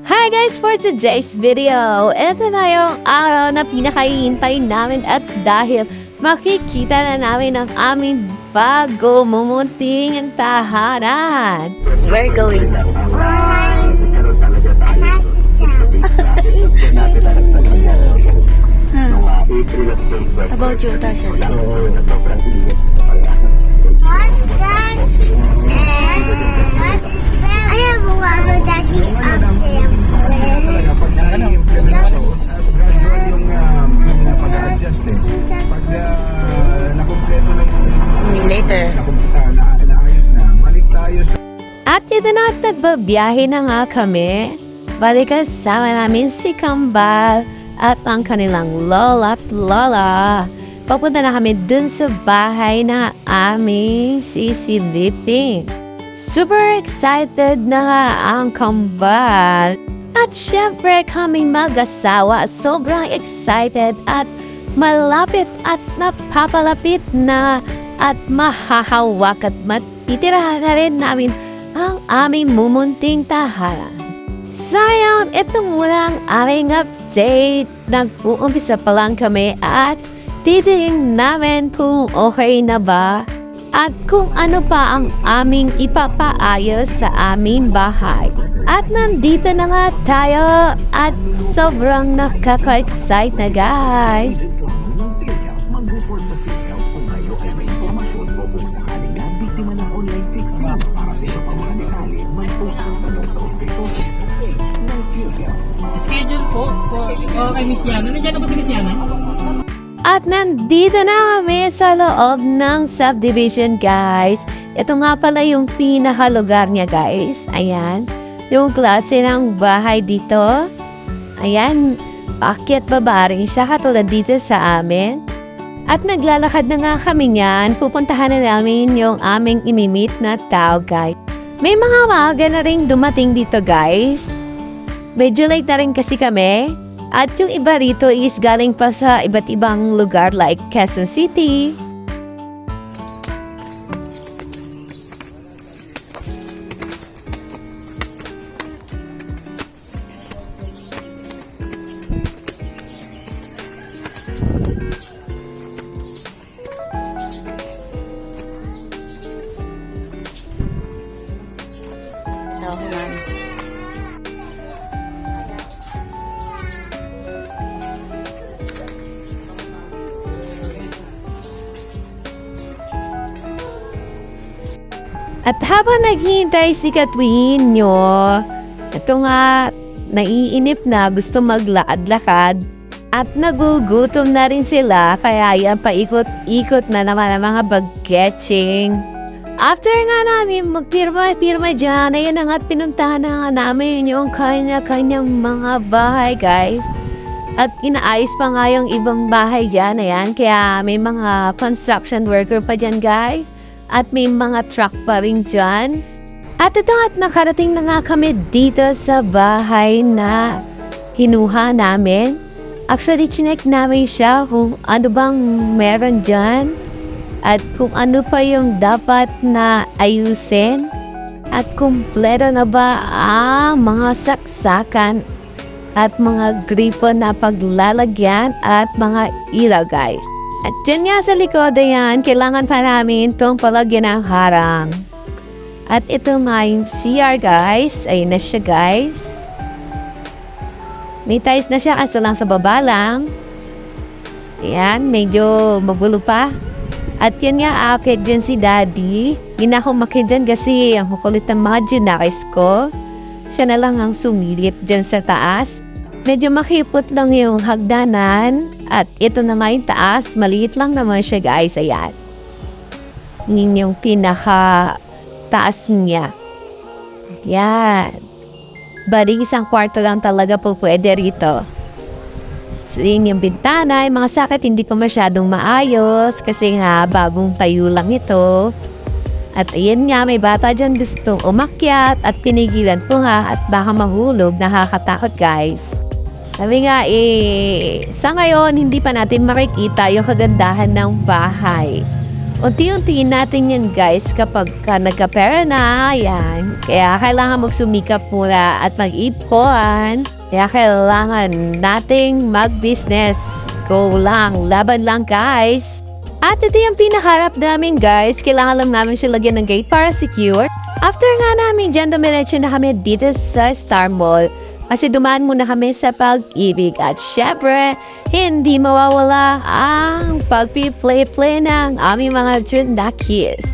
Hi guys! For today's video, ito na yung araw na pinakahihintay namin at dahil makikita na namin ang aming bago mumunting tahanan. We're going. About you, Tasha. I have a lot of daddy up Later. At ito na at nagbabiyahe na nga kami. Bali kasama namin si Kambal at ang kanilang lola at lola. Papunta na kami dun sa bahay na aming sisilipin. Super excited na nga ang Kambal. At syempre kaming mag-asawa sobrang excited at malapit at napapalapit na at mahahawak at matitirahan na rin namin ang aming mumunting tahanan. Sayang, ito muna ang aming update. Nag-uumpisa pa lang kami at titingin namin kung okay na ba at kung ano pa ang aming ipapaayos sa aming bahay. At nandito na nga tayo at sobrang nakaka-excite na guys. Schedule po kay Miss Yana. Nandiyan na po si Miss Yana? At nandito na kami sa loob ng subdivision guys. Ito nga pala yung pinakalugar niya guys. Ayan. Yung klase ng bahay dito. Ayan. Paakyat baba rin siya katulad dito sa amin. At naglalakad na nga kami niyan. Pupuntahan na namin yung aming imimit na tao guys. May mga maaga na rin dumating dito guys. Medyo late na rin kasi kami. At yung iba rito is galing pa sa iba't ibang lugar like Quezon City. At habang naghihintay si Katwin nyo, ito nga, naiinip na gusto maglakad-lakad at nagugutom na rin sila kaya yan paikot-ikot na naman ang mga bag-catching. After nga namin magpirma-pirma dyan, ayun na nga at pinuntahan na nga namin yung kanya-kanyang mga bahay guys. At inaayos pa nga yung ibang bahay dyan, ayan, kaya may mga construction worker pa dyan guys. At may mga truck pa rin dyan. At ito at nakarating na nga kami dito sa bahay na kinuha namin. Actually, chinek namin siya kung ano bang meron dyan. At kung ano pa yung dapat na ayusin. At kumpleto na ba ang mga saksakan at mga gripo na paglalagyan at mga ilaw guys. At dyan nga sa likod, ayan, kailangan pa namin itong palagyan ng harang. At ito nga yung CR, guys. Ayun na siya, guys. May tiles na siya, kaso lang sa baba lang. Ayan, medyo magulo pa. At yan nga, akit dyan si Daddy. Ginakumakit dyan kasi ang makulit na mga junakis ko. Siya na lang ang sumilip dyan sa taas. Medyo makipot lang yung hagdanan. At ito na nga yung taas. Maliit lang naman siya guys. Ayan. Yun yung pinaka taas niya. Ayan. Bali isang kwarto lang talaga po pwede rito. So yun yung bintana. Yung mga sakit hindi pa masyadong maayos. Kasi nga bagong tayo lang ito. At ayan nga, may bata dyan gustong umakyat. At pinigilan ko nga at baka mahulog. Nakakatakot guys. Sabi nga sa ngayon hindi pa natin makikita yung kagandahan ng bahay Unti-unti natin yan guys kapag nagkapera na, yan. Kaya kailangan magsumikap muna at mag-ipon. Kaya kailangan nating mag-business. Go lang, laban lang guys. At ito yung pinaharap namin guys. Kailangan lang namin siya lagyan ng gate para secure. After nga namin dyan, dumiretso na kami dito sa Star Mall. Kasi dumaan muna kami sa Pag-ibig. At syempre, hindi mawawala ang pagpi-play-play ng aming mga Junakis.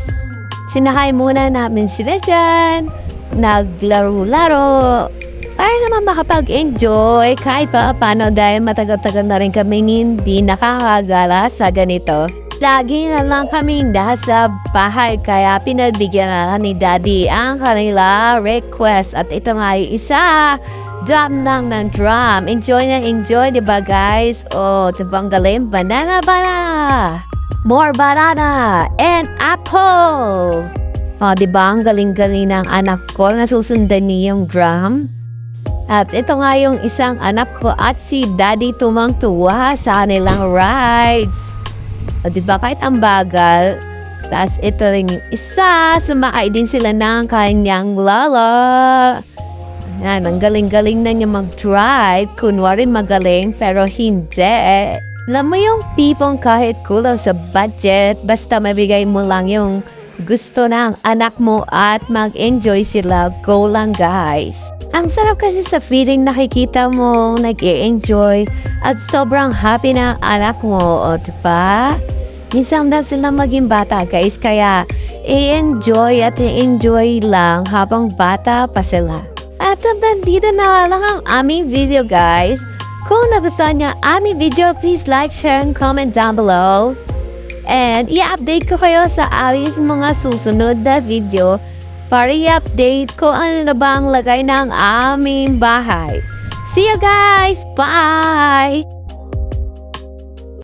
Sinakay muna namin sila dyan. Naglaro-laro. Para naman makapag-enjoy kahit pa paano dahil matagal-tagal na rin kami hindi nakakagala sa ganito. Lagi na lang kami nasa bahay kaya pinagbigyan na ni Daddy ang kanila request. At ito nga yung isa, drum lang ng drum. Enjoy na enjoy, diba guys? Oh, tibang galing, banana. More banana and apple. Oh, diba ang galing-galing ng anak ko na susundan niya yung drum? At ito nga yung isang anak ko at si Daddy tumang-tuwa sa kanilang rides. O diba kahit ang bagal, tas ito rin yung isa, sumakay din sila ng kanyang lala. Yan, ang galing-galing na niya mag-drive. Kunwari magaling, pero hindi. Alam mo yung tipong kahit kulang sa budget, basta mabigay mo lang yung gusto ng anak mo at mag-enjoy sila, go lang guys. Ang sarap kasi sa feeling nakikita mo nag-e-enjoy at sobrang happy ng anak mo, o diba? Minsan na sila maging bata guys, kaya i-enjoy at i-enjoy lang habang bata pa sila. At nandito na lang ang aming video guys. Kung nagustuhan niyo aming video, please like, share, and comment down below. And i-update ko kayo sa aming mga susunod na video para i-update ko ano na ba ang lagay ng aming bahay. See you guys! Bye!